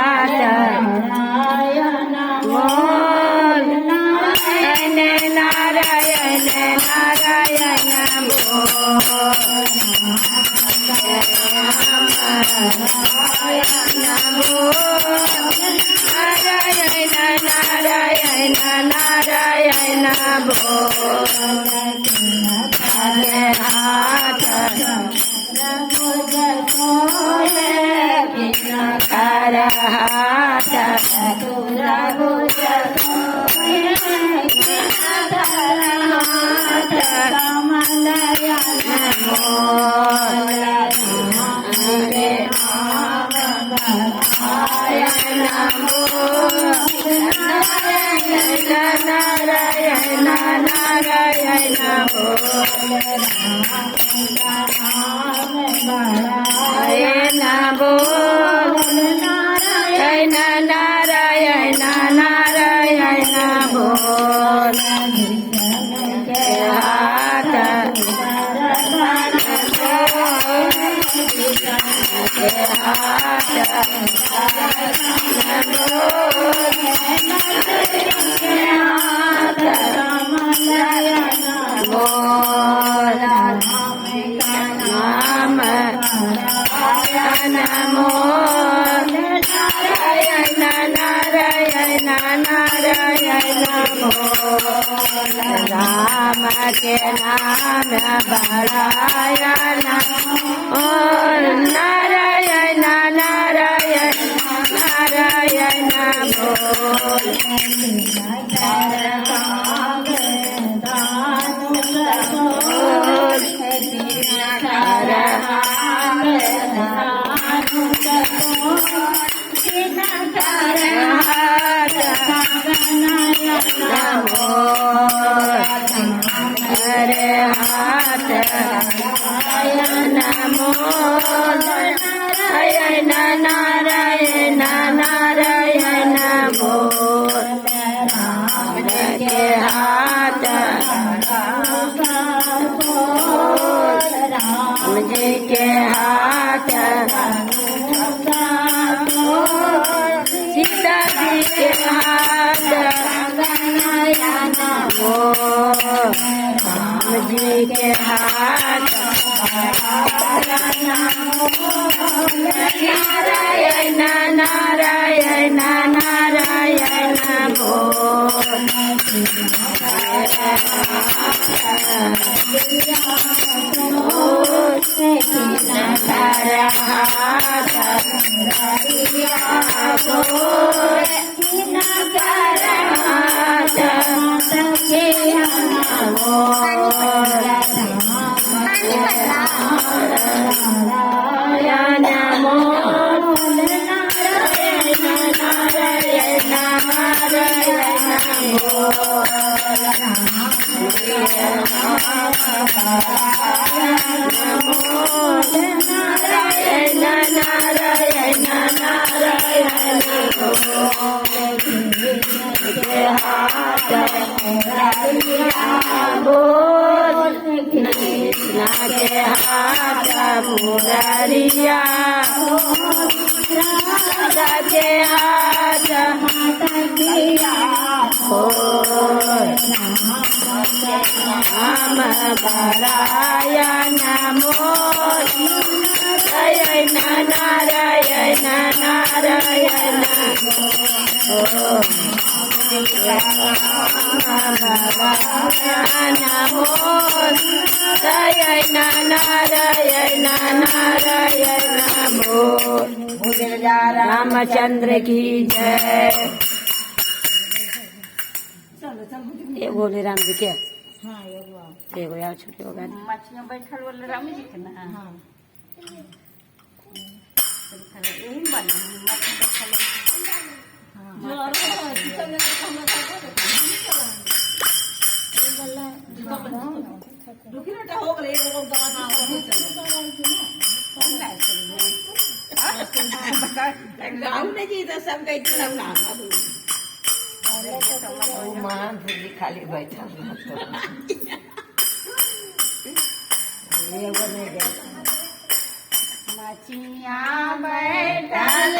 હાથ બોલ નારાયણ નારાયણ નારાયણ બોલ નારાયણ નારાયણ બોલ હાથ કર હાથ નારાયણ નારાયણ બોલ નારાયણ નારાયણ નારાયણ બોલ હાથ राम के नाम बड़ाया और नारायण नारायण नारायण बोल हरे हाथ नमो नारायण नारायण नारायण बोल राम के हाथ राम जी के हाथ सीता जी के हाथ राम जी के हाथ नारायण नारायण नारायण बोल बोल कृष्ण के हाथ मुरारिया राधा के हाथ राम बराया नमो नारायण नारायण नारायण नमो नारायण नारायण नारायण बोल रामचंद्र की जय। ये बोले राम जी क्या देखो यार छोटे होगा मछलियाँ बैठल वाले राम जी के ना यही बना गाँव में जी तो सब कहीं मान खाली बैठा मछिया बैठल